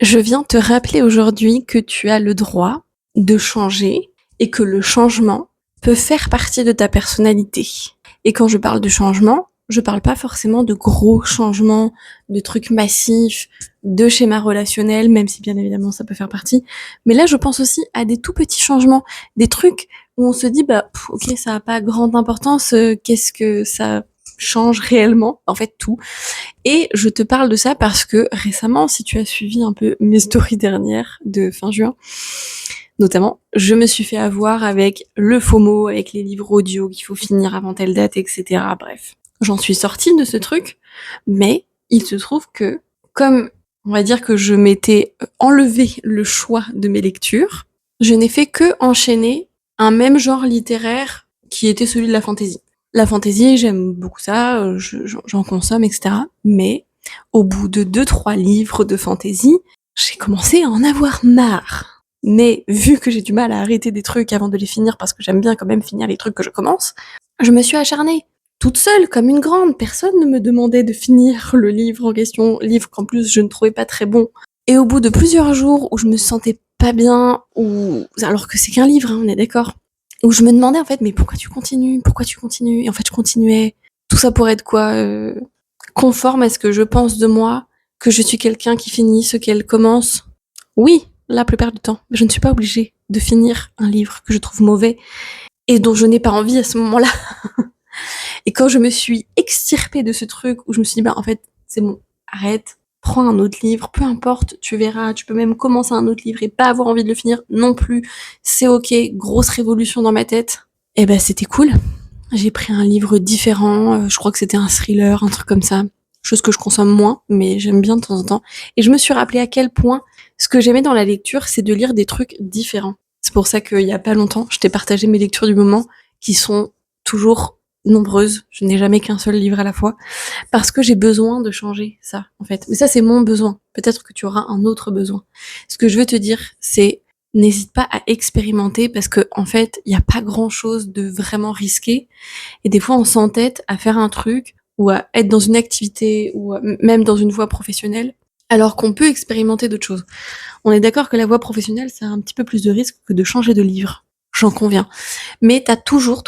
Je viens te rappeler aujourd'hui que tu as le droit de changer et que le changement peut faire partie de ta personnalité. Et quand je parle de changement, je parle pas forcément de gros changements, de trucs massifs, de schémas relationnels, même si bien évidemment ça peut faire partie. Mais là, je pense aussi à des tout petits changements, des trucs où on se dit, ok, ça a pas grande importance, qu'est-ce que ça change réellement? En fait, tout. Et je te parle de ça parce que récemment, si tu as suivi un peu mes stories dernières de fin juin, notamment, je me suis fait avoir avec le FOMO, avec les livres audio qu'il faut finir avant telle date, etc. Bref, j'en suis sortie de ce truc, mais il se trouve que, comme on va dire que je m'étais enlevé le choix de mes lectures, je n'ai fait que enchaîner un même genre littéraire qui était celui de la fantaisie. La fantaisie, j'aime beaucoup ça, j'en consomme, etc. Mais au bout de 2-3 livres de fantaisie, j'ai commencé à en avoir marre. Mais vu que j'ai du mal à arrêter des trucs avant de les finir parce que j'aime bien quand même finir les trucs que je commence, je me suis acharnée. Toute seule, comme une grande, personne ne me demandait de finir le livre en question, livre qu'en plus je ne trouvais pas très bon. Et au bout de plusieurs jours où je me sentais pas bien, ou alors que c'est qu'un livre, hein, on est d'accord, où je me demandais en fait, mais pourquoi tu continues? Pourquoi tu continues? Et en fait, je continuais. Tout ça pour être quoi? Conforme à ce que je pense de moi, que je suis quelqu'un qui finit ce qu'elle commence. Oui, la plupart du temps. Mais je ne suis pas obligée de finir un livre que je trouve mauvais et dont je n'ai pas envie à ce moment-là. Et quand je me suis extirpée de ce truc où je me suis dit, en fait, c'est bon, arrête, prends un autre livre, peu importe, tu verras, tu peux même commencer un autre livre et pas avoir envie de le finir non plus. C'est ok, grosse révolution dans ma tête. Et c'était cool. J'ai pris un livre différent, je crois que c'était un thriller, un truc comme ça. Chose que je consomme moins, mais j'aime bien de temps en temps. Et je me suis rappelé à quel point ce que j'aimais dans la lecture, c'est de lire des trucs différents. C'est pour ça qu'il y a pas longtemps, je t'ai partagé mes lectures du moment, qui sont toujours nombreuses. Je n'ai jamais qu'un seul livre à la fois. Parce que j'ai besoin de changer ça, en fait. Mais ça, c'est mon besoin. Peut-être que tu auras un autre besoin. Ce que je veux te dire, c'est n'hésite pas à expérimenter parce que, en fait, il n'y a pas grand chose de vraiment risqué. Et des fois, on s'entête à faire un truc ou à être dans une activité ou même dans une voie professionnelle, alors qu'on peut expérimenter d'autres choses. On est d'accord que la voie professionnelle, ça a un petit peu plus de risque que de changer de livre. J'en conviens. Mais t'as toujours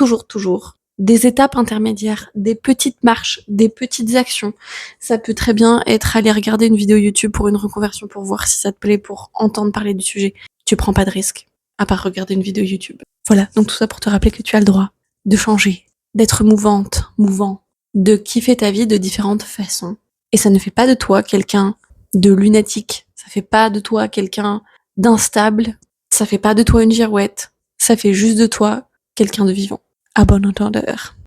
des étapes intermédiaires, des petites marches, des petites actions. Ça peut très bien être aller regarder une vidéo YouTube pour une reconversion pour voir si ça te plaît, pour entendre parler du sujet. Tu prends pas de risque, à part regarder une vidéo YouTube. Voilà, donc tout ça pour te rappeler que tu as le droit de changer, d'être mouvant, de kiffer ta vie de différentes façons. Et ça ne fait pas de toi quelqu'un de lunatique, ça fait pas de toi quelqu'un d'instable, ça fait pas de toi une girouette, ça fait juste de toi quelqu'un de vivant. À bon entendeur.